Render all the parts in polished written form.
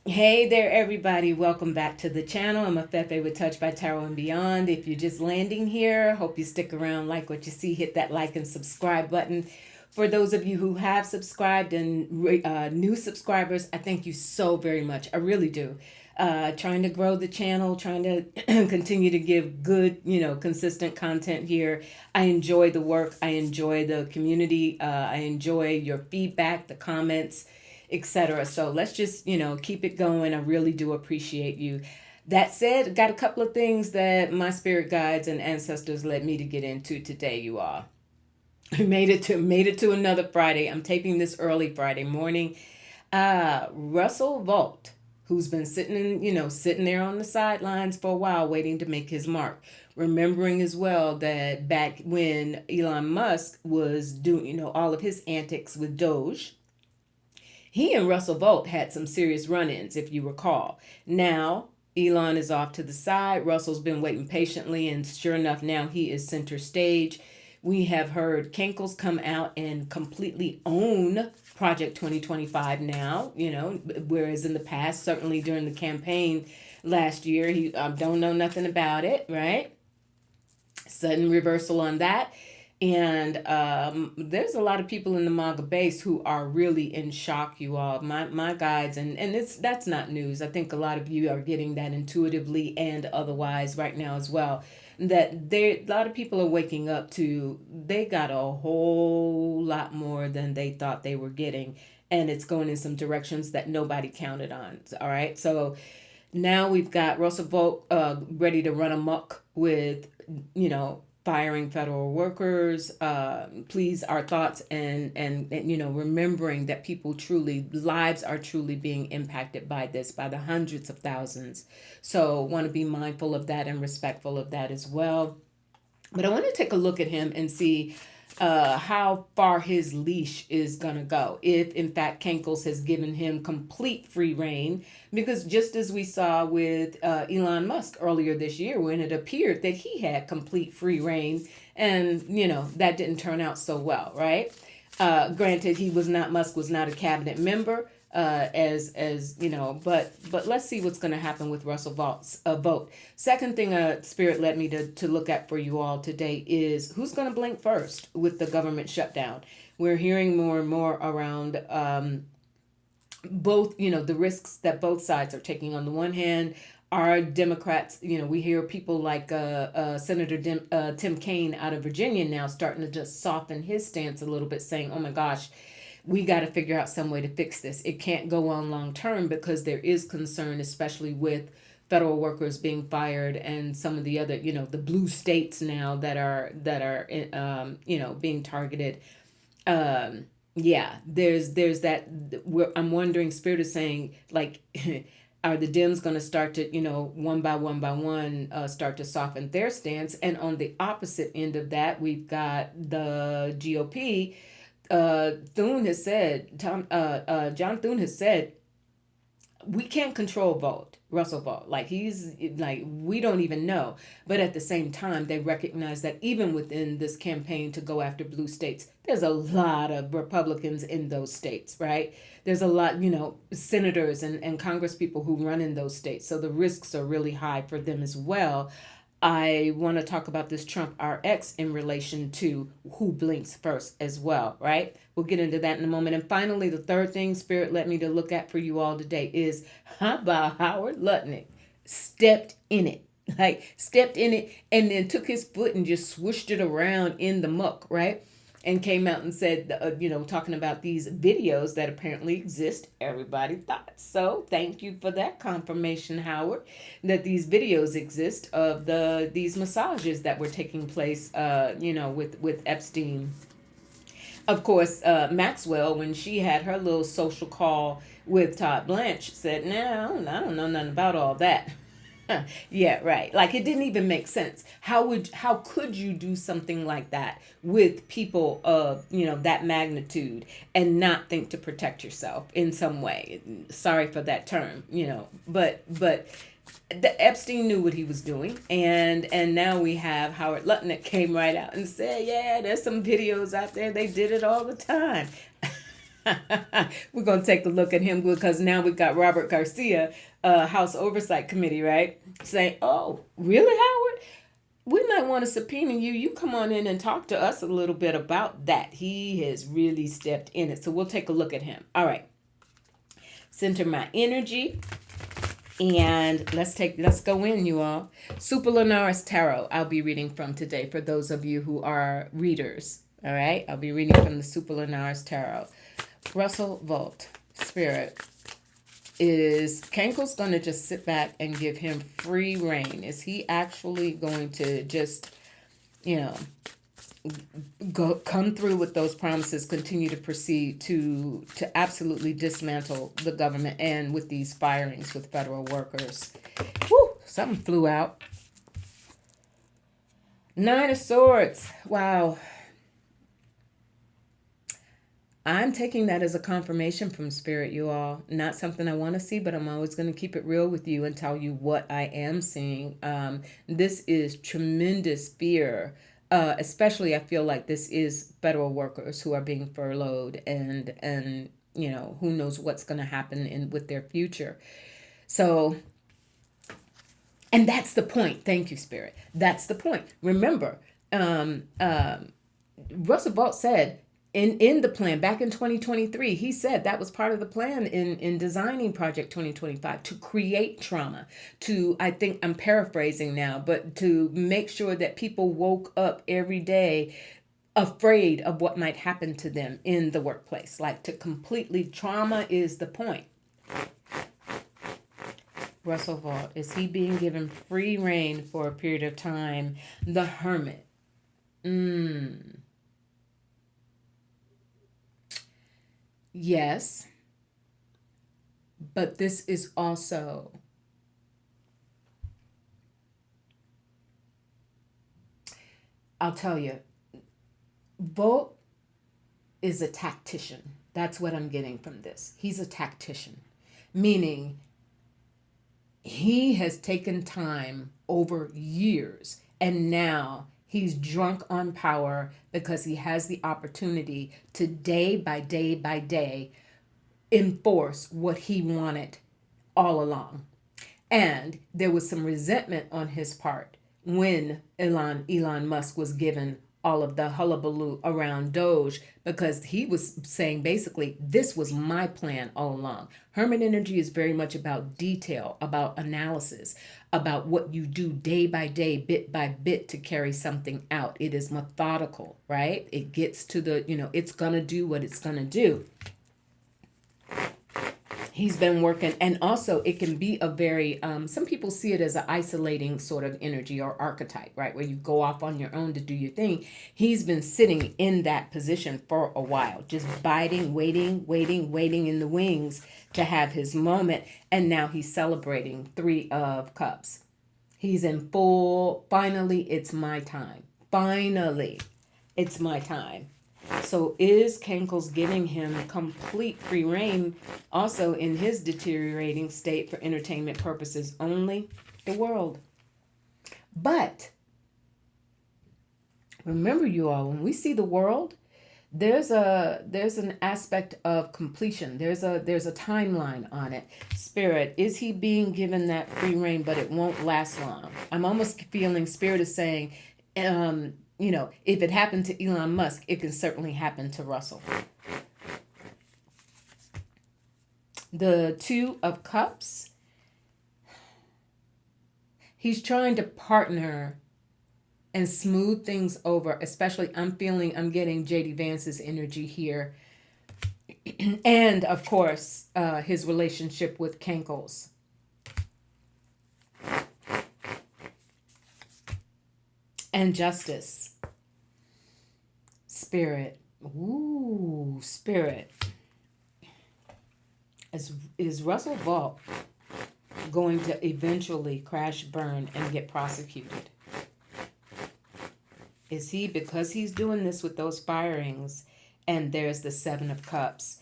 Hey there, everybody. Welcome back to the channel. I'm Afefe with Touch by Tarot and Beyond. If you're just landing here, hope you stick around, like what you see, hit that like and subscribe button. For those of you who have subscribed and new subscribers, I thank you so very much. I really do. Trying to grow the channel, trying to continue to give good, consistent content here. I enjoy the work. I enjoy the community. I enjoy your feedback, the comments, etc. So let's just, keep it going. I really do appreciate you. That said, got a couple of things that my spirit guides and ancestors led me to get into today, you all. Made it to another Friday. I'm taping this early Friday morning. Russell Vought, who's been sitting there on the sidelines for a while, waiting to make his mark. Remembering as well that back when Elon Musk was doing, all of his antics with Doge, he and Russell Vought had some serious run-ins, if you recall. Now, Elon is off to the side. Russell's been waiting patiently, and sure enough, now he is center stage. We have heard Cankles come out and completely own Project 2025 now, whereas in the past, certainly during the campaign last year, he don't know nothing about it, right? Sudden reversal on that. And there's a lot of people in the MAGA base who are really in shock, you all. My guides, and that's not news. I think a lot of you are getting that intuitively and otherwise right now as well. That a lot of people are waking up to they got a whole lot more than they thought they were getting, and it's going in some directions that nobody counted on. All right, so now we've got Russell Vought ready to run amok with, firing federal workers. Please, our thoughts and remembering that lives are truly being impacted by this, by the hundreds of thousands. So want to be mindful of that and respectful of that as well. But I want to take a look at him and see how far his leash is going to go. If, in fact, Cankles has given him complete free reign, because just as we saw with Elon Musk earlier this year, when it appeared that he had complete free reign, and, that didn't turn out so well, right? Granted, Musk was not a cabinet member, as but let's see what's going to happen with Russell Vaught's vote. Second thing spirit led me to look at for you all today is who's going to blink first with the government shutdown. We're hearing more and more around both, the risks that both sides are taking. On the one hand, our Democrats, we hear people like Senator Tim Kaine out of Virginia now starting to just soften his stance a little bit, saying, oh my gosh, we got to figure out some way to fix this. It can't go on long term, because there is concern, especially with federal workers being fired and some of the other, the blue states now that are being targeted. Yeah, there's that. I'm wondering, Spirit is saying, like, are the Dems going to start to, one by one, start to soften their stance? And on the opposite end of that, we've got the GOP. Thune has said, John Thune has said, we can't control Russell Vought. Like, he's like, we don't even know. But at the same time, they recognize that even within this campaign to go after blue states, there's a lot of Republicans in those states, right? There's a lot, senators and Congress people who run in those states. So the risks are really high for them as well. I want to talk about this Trump RX in relation to who blinks first as well, right? We'll get into that in a moment. And finally, the third thing Spirit led me to look at for you all today is how about Howard Lutnick stepped in it. Like, stepped in it and then took his foot and just swished it around in the muck, right? And came out and said, talking about these videos that apparently exist. Everybody thought so. Thank you for that confirmation, Howard, that these videos exist of these massages that were taking place, with Epstein. Of course, Maxwell, when she had her little social call with Todd Blanche, said, "No, I don't know nothing about all that." Yeah, right. Like, it didn't even make sense. How could you do something like that with people of, that magnitude and not think to protect yourself in some way? Sorry for that term, but the Epstein knew what he was doing, and now we have Howard Lutnick came right out and said, yeah, there's some videos out there. They did it all the time. We're going to take a look at him because now we've got Robert Garcia, House Oversight Committee, right? Saying, oh, really, Howard? We might want to subpoena you. You come on in and talk to us a little bit about that. He has really stepped in it. So we'll take a look at him. All right. Center my energy. And let's go in, you all. Superlunaris Tarot, I'll be reading from today for those of you who are readers. All right. I'll be reading from the Superlunaris Tarot. Russell Vought, Spirit. Is Cankles going to just sit back and give him free reign? Is he actually going to just, come through with those promises, continue to proceed to absolutely dismantle the government and with these firings with federal workers? Whew, something flew out. 9 of Swords. Wow. I'm taking that as a confirmation from Spirit, you all. Not something I want to see, but I'm always going to keep it real with you and tell you what I am seeing. This is tremendous fear. Especially, I feel like this is federal workers who are being furloughed and who knows what's going to happen with their future. So, and that's the point. Thank you, Spirit. That's the point. Remember, Russell Vought said, in the plan back in 2023, he said that was part of the plan in designing Project 2025 to create trauma, to, I think I'm paraphrasing now, but to make sure that people woke up every day afraid of what might happen to them in the workplace. Like to completely, trauma is the point. Russell Vought, is he being given free reign for a period of time? The Hermit. Yes, but this is also, I'll tell you, Vought is a tactician. That's what I'm getting from this. He's a tactician, meaning he has taken time over years and now he's drunk on power because he has the opportunity to day by day by day enforce what he wanted all along. And there was some resentment on his part when Elon Musk was given all of the hullabaloo around Doge, because he was saying basically, this was my plan all along. Hermit energy is very much about detail, about analysis, about what you do day by day, bit by bit to carry something out. It is methodical, right? It gets to the, it's going to do what it's going to do. He's been working, and also it can be a very, some people see it as an isolating sort of energy or archetype, right? Where you go off on your own to do your thing. He's been sitting in that position for a while, just biding, waiting in the wings to have his moment. And now he's celebrating 3 of Cups. He's in full, finally, it's my time. Finally, it's my time. So is Cankles giving him complete free reign also in his deteriorating state for entertainment purposes only? The world. But remember, you all, when we see the world, there's an aspect of completion. There's a timeline on it. Spirit, is he being given that free reign, but it won't last long? I'm almost feeling Spirit is saying, if it happened to Elon Musk, it can certainly happen to Russell. The 2 of Cups. He's trying to partner and smooth things over, especially I'm getting JD Vance's energy here. And of course, his relationship with Cankles. And Justice. Spirit. Ooh, Spirit. Is Russell Vought going to eventually crash, burn, and get prosecuted? Is he, because he's doing this with those firings, and there's the 7 of Cups,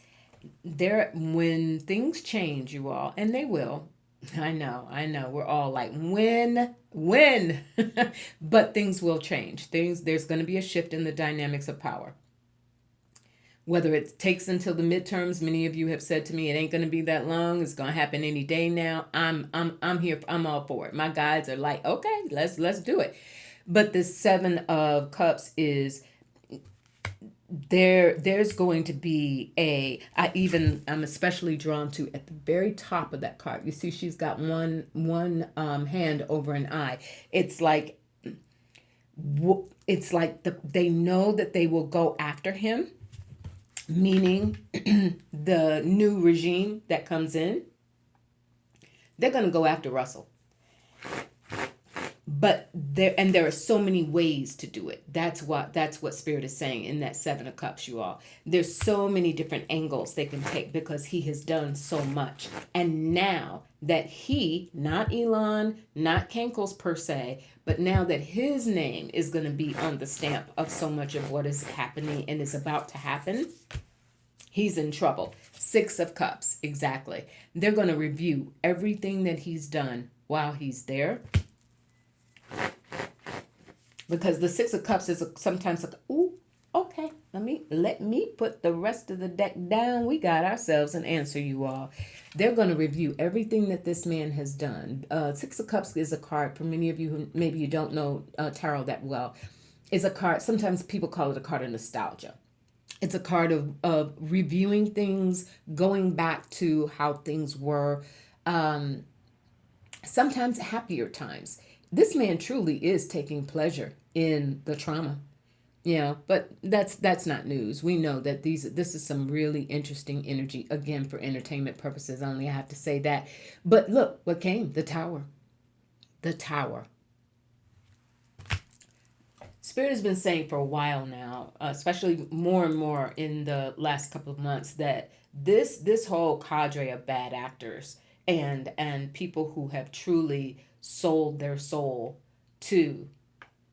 when things change, you all, and they will, I know, we're all like, when, but things will change. There's going to be a shift in the dynamics of power. Whether it takes until the midterms, many of you have said to me it ain't going to be that long. It's going to happen any day now. I'm here. I'm all for it. My guides are like, okay, let's do it. But the 7 of Cups is there's going to be I'm especially drawn to at the very top of that card. You see she's got one hand over an eye. It's like they know that they will go after him, meaning the new regime that comes in, they're going to go after Russell. But there are so many ways to do it. That's what Spirit is saying in that 7 of Cups, you all. There's so many different angles they can take because he has done so much. And now that he, not Elon, not Cankles per se, but now that his name is going to be on the stamp of so much of what is happening and is about to happen, he's in trouble. 6 of Cups, exactly. They're going to review everything that he's done while he's there. Because the 6 of Cups is sometimes like, ooh, okay, let me put the rest of the deck down. We got ourselves an answer, you all. They're going to review everything that this man has done. 6 of Cups is a card, for many of you who maybe you don't know tarot that well, is a card, sometimes people call it a card of nostalgia. It's a card of reviewing things, going back to how things were, sometimes happier times. This man truly is taking pleasure in the trauma, but that's not news. We know that this is some really interesting energy, again, for entertainment purposes only, I have to say that. But look what came. The Tower. Spirit has been saying for a while now, especially more and more in the last couple of months, that this whole cadre of bad actors and people who have truly sold their soul to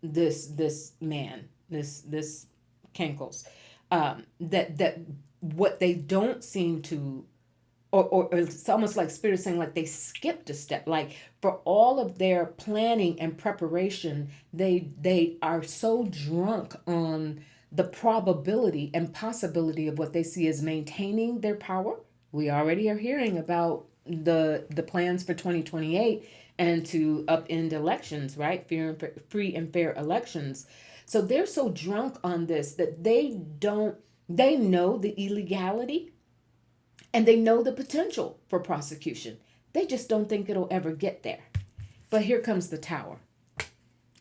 this man, this Cankles, that what they don't seem to, or it's almost like Spirit saying like they skipped a step. Like for all of their planning and preparation, they are so drunk on the probability and possibility of what they see as maintaining their power. We already are hearing about the plans for 2028 and to upend elections, right? Free and fair elections. So they're so drunk on this that they know the illegality and they know the potential for prosecution. They just don't think it'll ever get there. But here comes the Tower.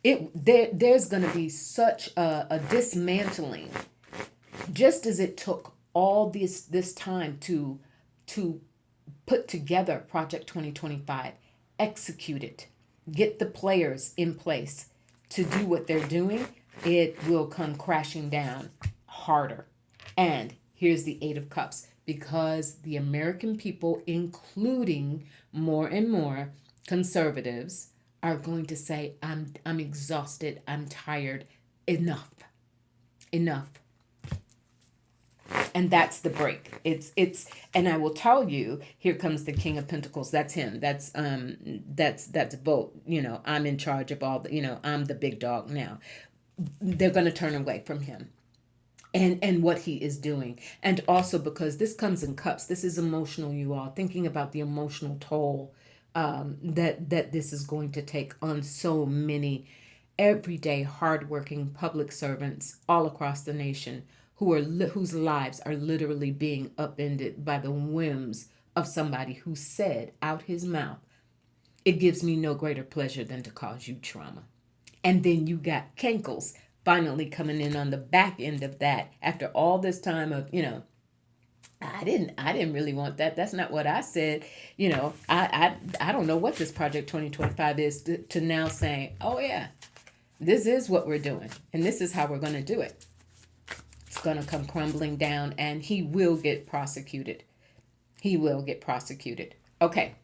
There's going to be such a dismantling, just as it took all this time to put together Project 2025, execute it, get the players in place to do what they're doing. It will come crashing down harder. And here's the 8 of Cups, because the American people, including more and more conservatives, are going to say, I'm exhausted, I'm tired, enough. And that's the break. It's and I will tell you, here comes the King of Pentacles. That's him. That's Vought. I'm in charge of all the, I'm the big dog now. They're going to turn away from him and what he is doing. And also because this comes in cups. This is emotional, you all. Thinking about the emotional toll that this is going to take on so many everyday hardworking public servants all across the nation whose lives are literally being upended by the whims of somebody who said out his mouth, "It gives me no greater pleasure than to cause you trauma." And then you got Cankles finally coming in on the back end of that after all this time of, I didn't really want that. That's not what I said. I don't know what this Project 2025 is to now saying, oh yeah, this is what we're doing and this is how we're going to do it. It's going to come crumbling down and he will get prosecuted. Okay,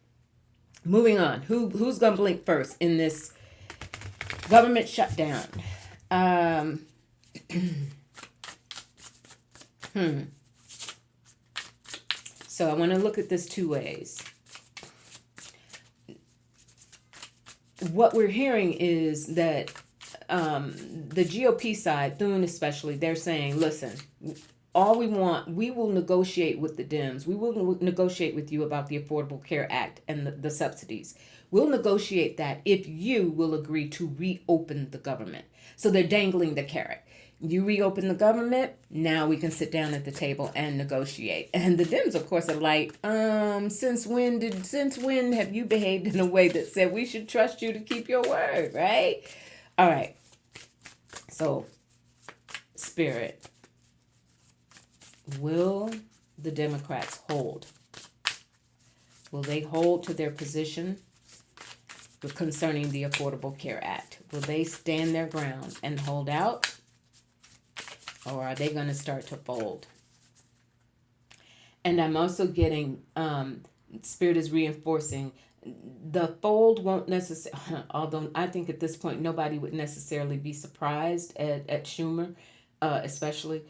moving on. Who's going to blink first in this government shutdown? So I want to look at this two ways. What we're hearing is that the GOP side, Thune especially, they're saying, listen, all we want, we will negotiate with the Dems. We will negotiate with you about the Affordable Care Act and the subsidies. We'll negotiate that if you will agree to reopen the government. So they're dangling the carrot. You reopen the government, now we can sit down at the table and negotiate. And the Dems, of course, are like, since when have you behaved in a way that said we should trust you to keep your word, right? All right. So, Spirit, will the Democrats hold? Will they hold to their position concerning the Affordable Care Act? Will they stand their ground and hold out? Or are they going to start to fold? And I'm also getting, Spirit is reinforcing, the fold won't necessarily, although I think at this point nobody would necessarily be surprised at Schumer, especially.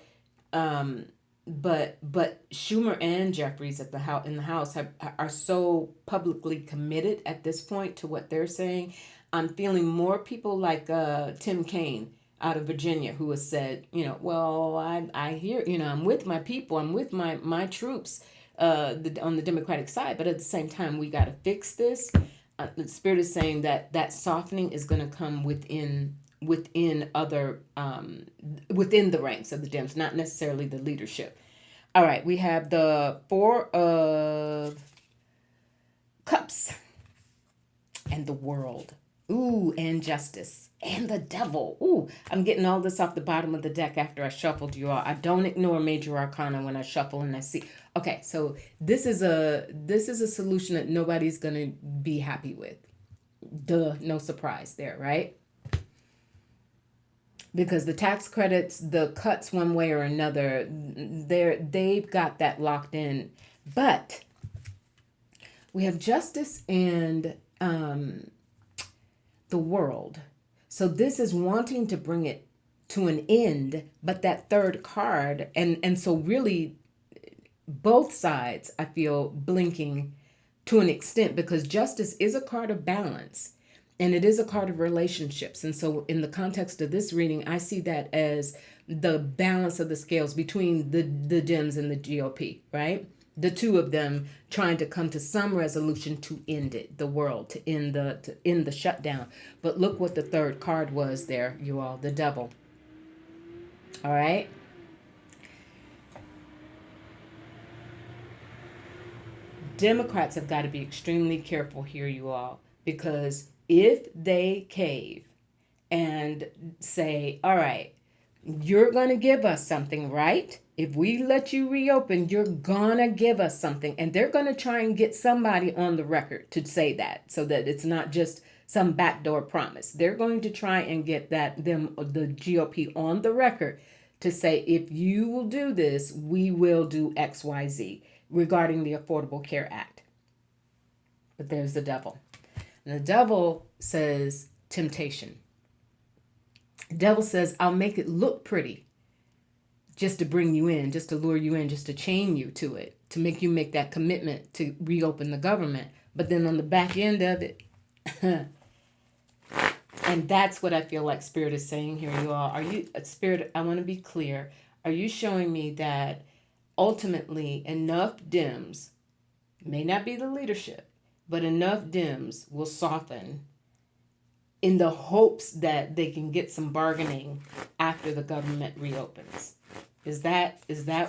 But Schumer and Jeffries at the house in the House are so publicly committed at this point to what they're saying. I'm feeling more people like Tim Kaine out of Virginia, who has said, well, I hear, I'm with my people, I'm with my troops on the Democratic side, but at the same time, we got to fix this. The Spirit is saying that softening is going to come within other within the ranks of the Dems, not necessarily the leadership. All right, we have the Four of Cups and the World. Ooh, and Justice and the Devil. Ooh, I'm getting all this off the bottom of the deck after I shuffled you all. I don't ignore major arcana when I shuffle and I see. Okay, so this is a solution that nobody's gonna be happy with. Duh, no surprise there, right? Because the tax credits, the cuts one way or another, they've got that locked in. But we have Justice and the World. So this is wanting to bring it to an end, but that third card, and so really both sides, I feel, blinking to an extent, because Justice is a card of balance and it is a card of relationships. And so in the context of this reading, I see that as the balance of the scales between the Dems and the GOP, right? The two of them trying to come to some resolution to end it, the world, to end the shutdown. But look what the third card was there, you all, the Devil. All right. Democrats have got to be extremely careful here, you all, because if they cave and say, all right, you're going to give us something, right? If we let you reopen, you're going to give us something. And they're going to try and get somebody on the record to say that, so that it's not just some backdoor promise. They're going to try and get the GOP on the record to say, if you will do this, we will do X, Y, Z regarding the Affordable Care Act. But there's the Devil. And the Devil says temptation. The Devil says, I'll make it look pretty just to bring you in, just to lure you in, just to chain you to it, to make you make that commitment to reopen the government. But then on the back end of it, and that's what I feel like Spirit is saying here, you all. Are you, Spirit, I want to be clear. Are you showing me that ultimately enough Dems, may not be the leadership, but enough Dems will soften in the hopes that they can get some bargaining after the government reopens? Is that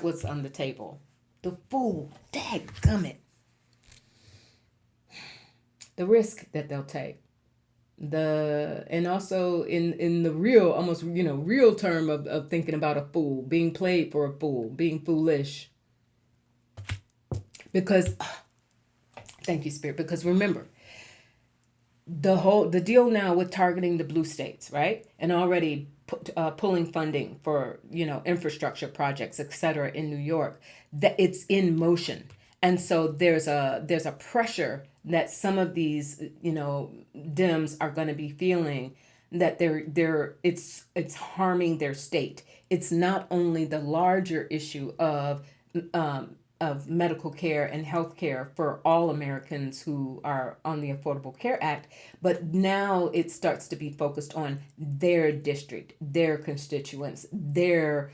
what's on the table? The Fool, dadgummit. The risk that they'll take. And also in the real, almost, real term of thinking about a fool, being played for a fool, being foolish. Because, thank you, Spirit, because remember, the deal now with targeting the blue states, right? And already pulling funding for, infrastructure projects, et cetera, in New York, that it's in motion. And so there's a pressure that some of these, Dems are going to be feeling, that it's harming their state. It's not only the larger issue of medical care and health care for all Americans who are on the Affordable Care Act, but now it starts to be focused on their district, their constituents, their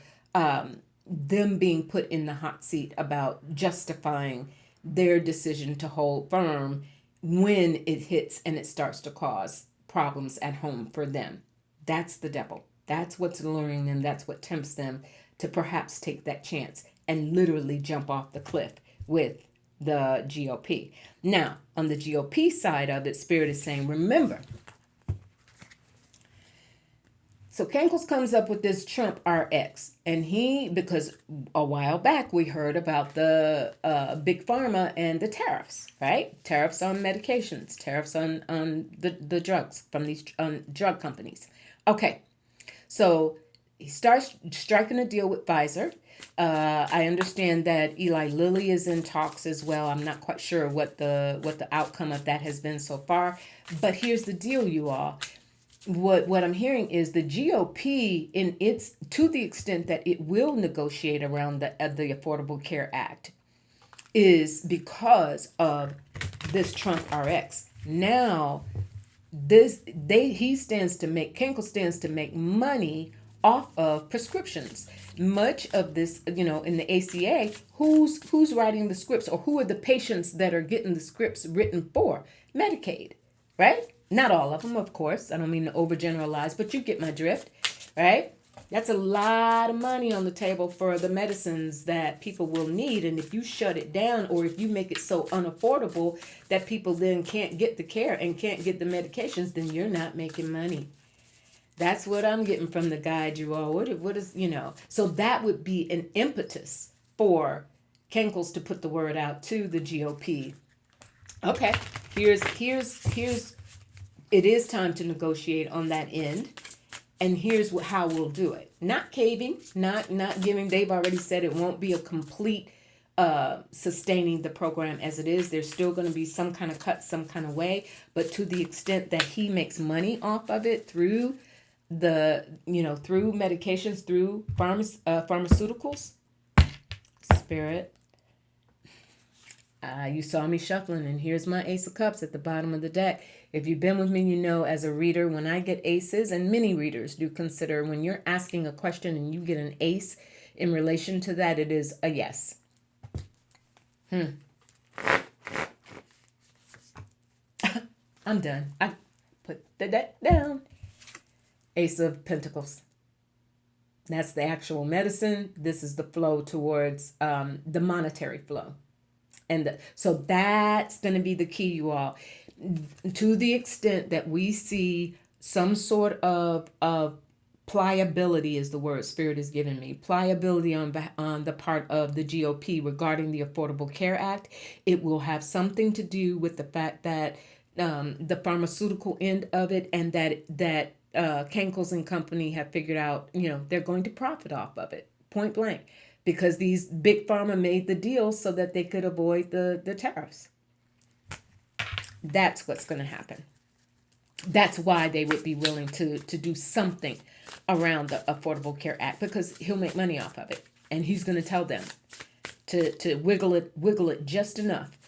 them being put in the hot seat about justifying their decision to hold firm when it hits and it starts to cause problems at home for them. That's the devil. That's what's luring them. That's what tempts them to perhaps take that chance and literally jump off the cliff with the GOP. Now, on the GOP side of it, Spirit is saying, remember, so Cankles comes up with this Trump RX, and because a while back we heard about the big pharma and the tariffs, right? Tariffs on medications, tariffs on the drugs from these drug companies. Okay, so he starts striking a deal with Pfizer. I understand that Eli Lilly is in talks as well. I'm not quite sure what the outcome of that has been so far, but here's the deal, you all. What I'm hearing is the GOP, to the extent that it will negotiate around the Affordable Care Act, is because of this Trump RX. Now, Cankle stands to make money off of prescriptions. Much of this, in the ACA, who's writing the scripts, or who are the patients that are getting the scripts written for? Medicaid, right? Not all of them, of course. I don't mean to overgeneralize, but you get my drift, right? That's a lot of money on the table for the medicines that people will need. And if you shut it down, or if you make it so unaffordable that people then can't get the care and can't get the medications, then you're not making money. That's what I'm getting from the guide, you all. What is, so that would be an impetus for Cankles to put the word out to the GOP. Okay, here's it is time to negotiate on that end, and here's how we'll do it. Not caving, not giving. They've already said it won't be a complete sustaining the program as it is. There's still going to be some kind of cut, some kind of way, but to the extent that he makes money off of it through through medications, through pharmaceuticals. Spirit. You saw me shuffling, and here's my Ace of Cups at the bottom of the deck. If you've been with me, you know as a reader, when I get aces, and many readers do consider when you're asking a question and you get an ace in relation to that, it is a yes. I'm done. I put the deck down. Ace of Pentacles. That's the actual medicine. This is the flow towards the monetary flow. And so that's going to be the key, you all. To the extent that we see some sort of pliability is the word Spirit is giving me. Pliability on the part of the GOP regarding the Affordable Care Act. It will have something to do with the fact that the pharmaceutical end of it, and that Cankles and company have figured out, they're going to profit off of it, point blank. Because these big pharma made the deal so that they could avoid the tariffs. That's what's going to happen. That's why they would be willing to do something around the Affordable Care Act, because he'll make money off of it. And he's going to tell them to wiggle it just enough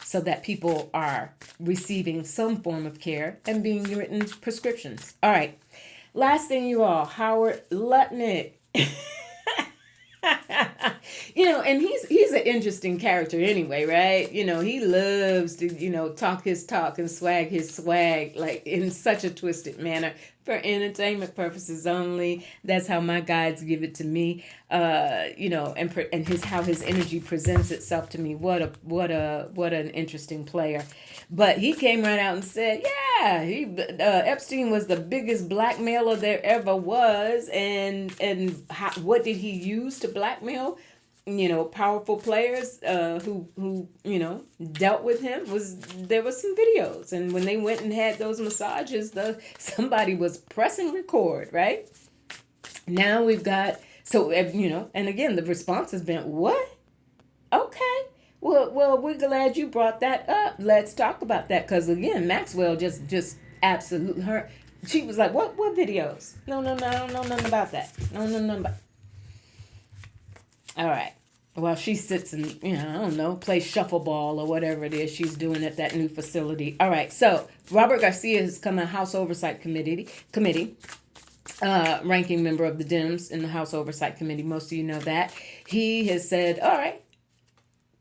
so that people are receiving some form of care and being written prescriptions. All right. Last thing, you all, Howard Lutnick. And he's an interesting character anyway, right? He loves to, talk his talk and swag his swag, like in such a twisted manner for entertainment purposes only. That's how my guides give it to me, and how his energy presents itself to me. What an interesting player. But he came right out and said, yeah, Epstein was the biggest blackmailer there ever was. And what did he use to blackmail? Powerful players who dealt with him. There was some videos, and when they went and had those massages, somebody was pressing record, right? Now we've got, and again, the response has been, what? Okay. Well, we're glad you brought that up. Let's talk about that, because again, Maxwell just absolutely her. She was like, what videos? No, I don't know nothing about that. No, nothing about. All right. Well, she sits and, I don't know, plays shuffleball or whatever it is she's doing at that new facility. All right. So Robert Garcia has come to House Oversight Committee. ranking member of the Dems in the House Oversight Committee. Most of you know that. He has said, all right,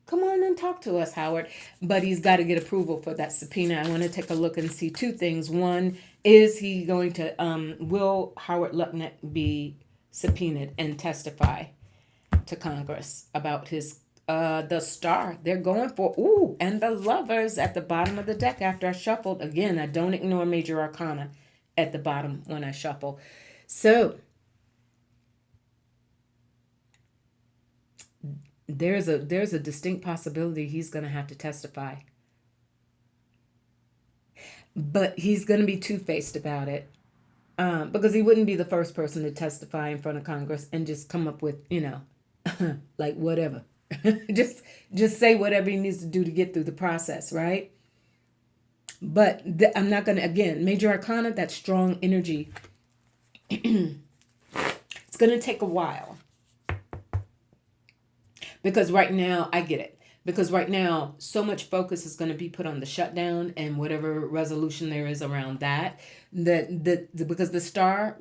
come on and talk to us, Howard. But he's got to get approval for that subpoena. I want to take a look and see two things. One, is he going to, will Howard Lutnick be subpoenaed and testify to Congress about his, the star they're going for? Ooh, and the lovers at the bottom of the deck after I shuffled. Again, I don't ignore major arcana at the bottom when I shuffle. So there's a distinct possibility he's going to have to testify, but he's going to be two-faced about it, because he wouldn't be the first person to testify in front of Congress and just come up with, like whatever, just say whatever he needs to do to get through the process, right? But I'm not going to, again, major arcana, that strong energy. It's going to take a while. Because right now, I get it. Because right now, so much focus is going to be put on the shutdown and whatever resolution there is around that. Because the star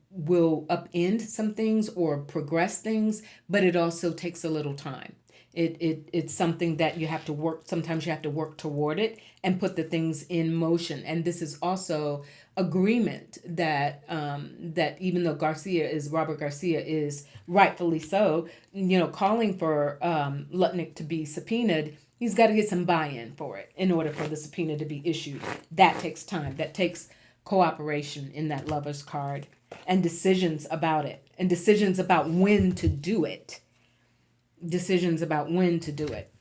will upend some things or progress things, but it also takes a little time. It's something that you have to work. Sometimes you have to work toward it and put the things in motion. And this is also agreement that that even though Robert Garcia is rightfully so, calling for Lutnick to be subpoenaed, he's got to get some buy-in for it in order for the subpoena to be issued. That takes time. That takes cooperation in that lover's card and decisions about it and decisions about when to do it. Decisions about when to do it.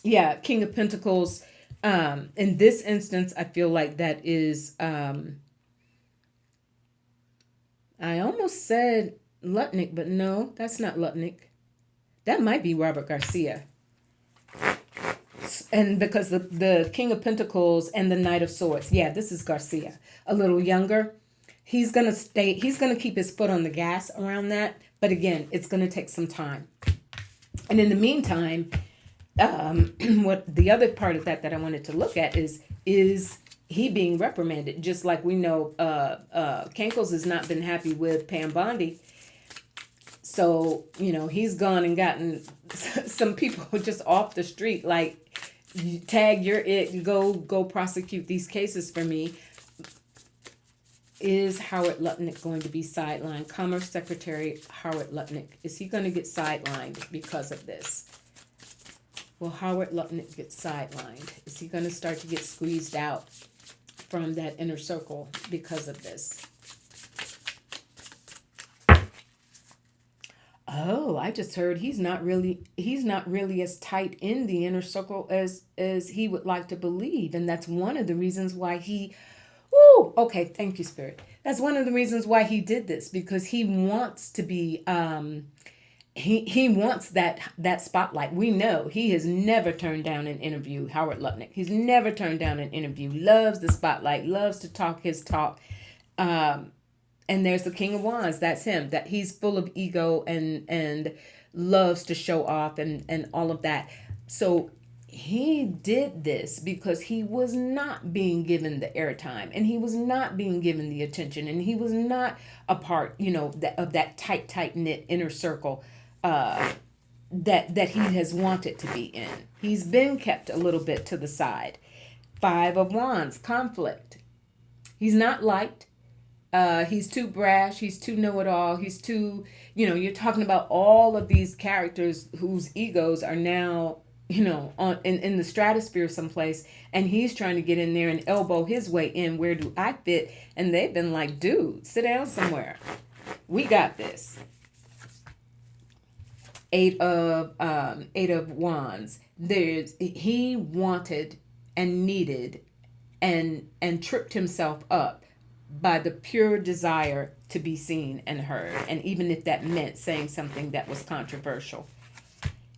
Yeah, King of Pentacles. In this instance, I feel like that is, I almost said Lutnick, but no, that's not Lutnick. That might be Robert Garcia. And because the King of Pentacles and the Knight of Swords, yeah, this is Garcia. A little younger. He's going to keep his foot on the gas around that. But again, it's going to take some time. And in the meantime, what the other part of that I wanted to look at is he being reprimanded? Just like we know, Cankles has not been happy with Pam Bondi. So, he's gone and gotten some people just off the street, like, tag, you're it, go prosecute these cases for me. Is Howard Lutnick going to be sidelined? Commerce Secretary Howard Lutnick, is he going to get sidelined because of this? Will Howard Lutnick get sidelined? Is he going to start to get squeezed out from that inner circle because of this? Oh, I just heard he's not really as tight in the inner circle as he would like to believe, and that's one of the reasons why he. Woo! Okay, thank you, Spirit. That's one of the reasons why he did this, because he wants to be. He wants that spotlight. We know he has never turned down an interview. Howard Lutnick. He's never turned down an interview. Loves the spotlight. Loves to talk his talk. And there's the King of Wands. That's him. That he's full of ego and loves to show off and all of that. So he did this because he was not being given the airtime and he was not being given the attention and he was not a part, of that tight knit inner circle that he has wanted to be in. He's been kept a little bit to the side. 5 of Wands, conflict. He's not liked. He's too brash. He's too know-it-all. He's too, you're talking about all of these characters whose egos are now, in the stratosphere someplace, and he's trying to get in there and elbow his way in. Where do I fit? And they've been like, dude, sit down somewhere. We got this. 8 of Wands. He wanted and needed and tripped himself up by the pure desire to be seen and heard. And even if that meant saying something that was controversial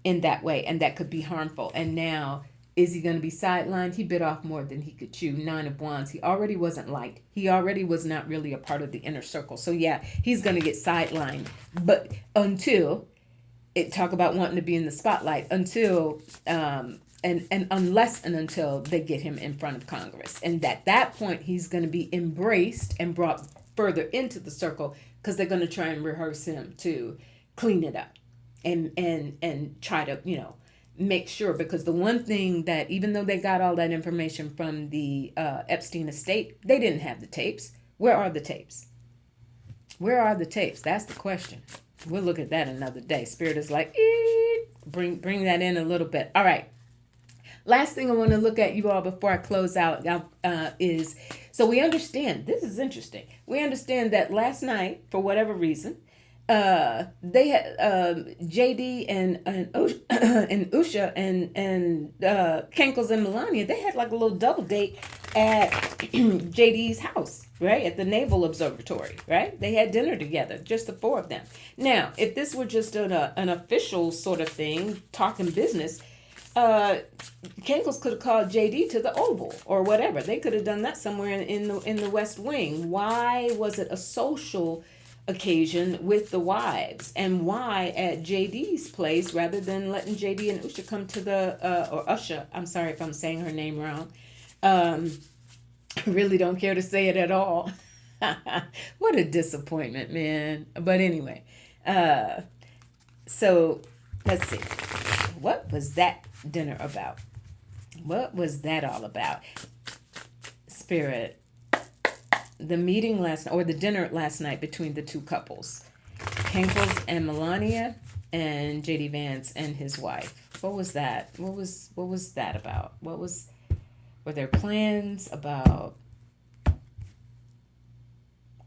in that way, and that could be harmful. And now, is he going to be sidelined? He bit off more than he could chew. 9 of Wands. He already wasn't liked. He already was not really a part of the inner circle. So yeah, he's going to get sidelined. But until, talk about wanting to be in the spotlight, until and unless and until they get him in front of Congress. And at that point, he's going to be embraced and brought further into the circle because they're going to try and rehearse him to clean it up and try to, make sure. Because the one thing that, even though they got all that information from the Epstein estate, they didn't have the tapes. Where are the tapes? Where are the tapes? That's the question. We'll look at that another day. Spirit is like, bring that in a little bit. All right. Last thing I want to look at, you all, before I close out is, so we understand, this is interesting. We understand that last night, for whatever reason, they had JD and and Usha and Cankles and Melania, they had like a little double date at JD's house, right? At the Naval Observatory, right? They had dinner together, just the four of them. Now, if this were just an official sort of thing, talking business, Cankles could have called JD to the Oval or whatever. They could have done that somewhere in the West Wing. Why was it a social occasion with the wives, and why at JD's place rather than letting JD and Usha come to or Usha? I'm sorry if I'm saying her name wrong. I really don't care to say it at all. What a disappointment, man. But anyway, so let's see. What was that dinner about? What was that all about? Spirit. The meeting last night, or the dinner last night between the two couples, Cankles and Melania, and JD Vance and his wife. What was that? What was that about? Were there plans about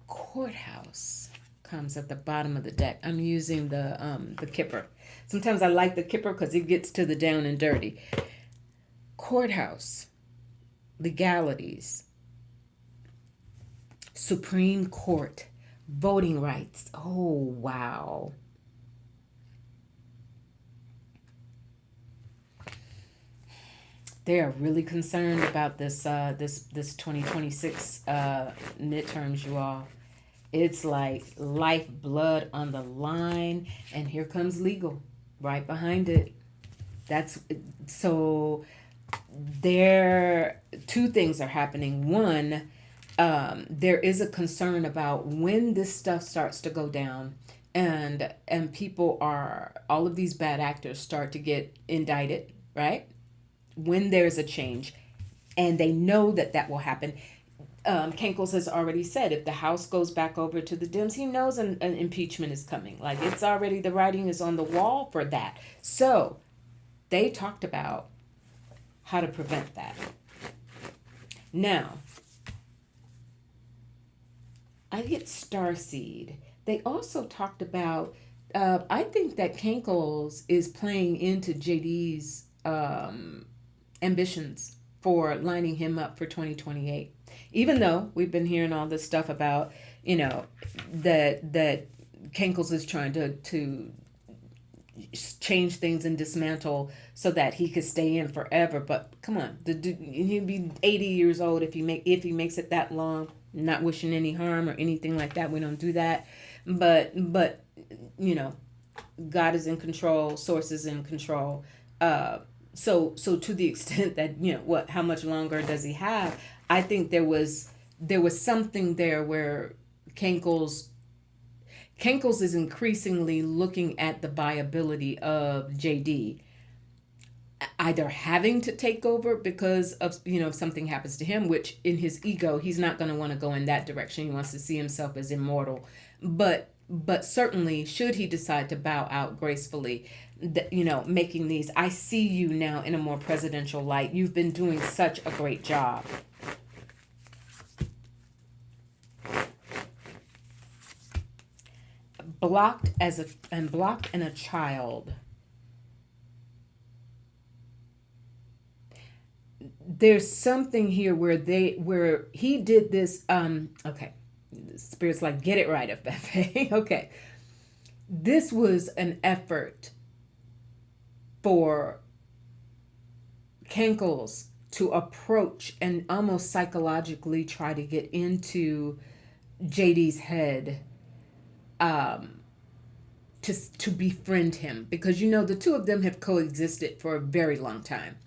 courthouse? Comes at the bottom of the deck. I'm using the kipper. Sometimes I like the kipper because it gets to the down and dirty. Courthouse, legalities, Supreme Court, voting rights. Oh, wow. They are really concerned about this 2026 midterms, you all. It's like life, blood on the line, and here comes legal right behind it. So two things are happening. One, there is a concern about when this stuff starts to go down, and all of these bad actors start to get indicted, right? When there's a change, and they know that will happen. Cankles has already said if the House goes back over to the Dems, he knows an impeachment is coming. Like, it's already, the writing is on the wall for that. So they talked about how to prevent that. Now, I get starseed. They also talked about, I think that Cankles is playing into JD's ambitions for lining him up for 2028. Even though we've been hearing all this stuff about, that Cankles is trying to change things and dismantle so that he could stay in forever. But come on, he'd be 80 years old if he makes it that long. Not wishing any harm or anything like that. We don't do that. But God is in control. Source is in control. So to the extent that, how much longer does he have? I think there was something there where Cankles is increasingly looking at the viability of JD either having to take over because of, if something happens to him, which in his ego, he's not going to want to go in that direction. He wants to see himself as immortal. But certainly, should he decide to bow out gracefully, making these, I see you now in a more presidential light. You've been doing such a great job. Blocked and a child. There's something here where he did this. Okay, Spirit's like, get it right, FFA. Okay, this was an effort for Cankles to approach and almost psychologically try to get into JD's head, to befriend him, because the two of them have coexisted for a very long time.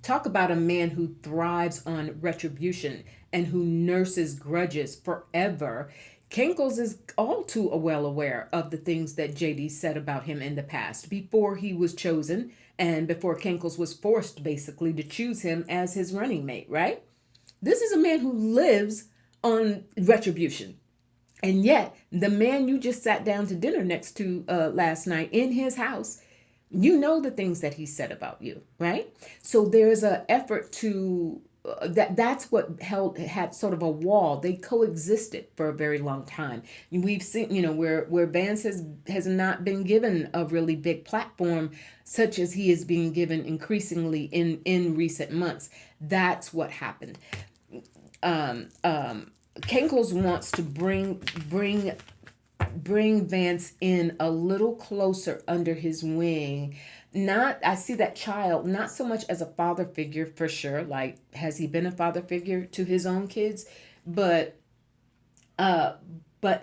Talk about a man who thrives on retribution and who nurses grudges forever. Cankles is all too well aware of the things that JD said about him in the past before he was chosen and before Cankles was forced basically to choose him as his running mate, right? This is a man who lives on retribution. And yet, the man you just sat down to dinner next to last night in his house, you know the things that he said about you, right? So there's an effort to that's what had sort of a wall. They coexisted for a very long time. We've seen, where Vance has not been given a really big platform such as he is being given increasingly in recent months. That's what happened. Cankles wants to bring Vance in a little closer under his wing. Not, I see that child not so much as a father figure for sure. Like, has he been a father figure to his own kids? But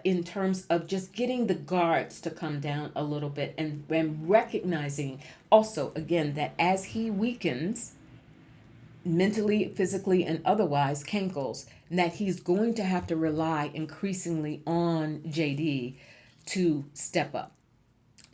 in terms of just getting the guards to come down a little bit and recognizing also again that as he weakens mentally, physically, and otherwise, Cankles, that he's going to have to rely increasingly on JD to step up,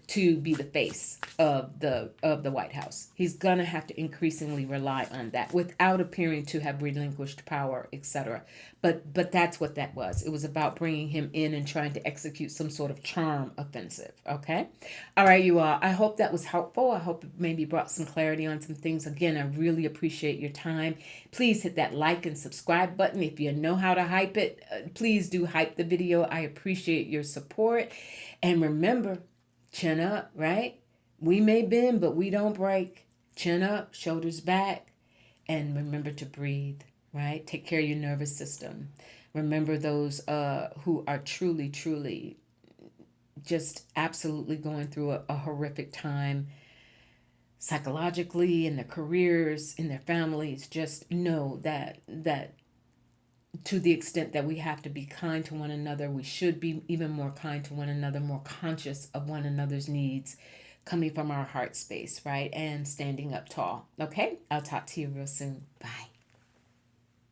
to be the face of the White House. He's gonna have to increasingly rely on that without appearing to have relinquished power, etc. But that's what that was. It was about bringing him in and trying to execute some sort of charm offensive. Okay, all right, you all. I hope that was helpful. I hope it maybe brought some clarity on some things. Again, I really appreciate your time. Please hit that like and subscribe button if you know how to hype it. Please do hype the video. I appreciate your support, and remember. Chin up, right? We may bend, but we don't break. Chin up, shoulders back, and remember to breathe, right? Take care of your nervous system. Remember those who are truly, truly just absolutely going through a horrific time psychologically in their careers, in their families. Just know that to the extent that we have to be kind to one another, we should be even more kind to one another, more conscious of one another's needs coming from our heart space, right? And standing up tall. Okay? I'll talk to you real soon. Bye.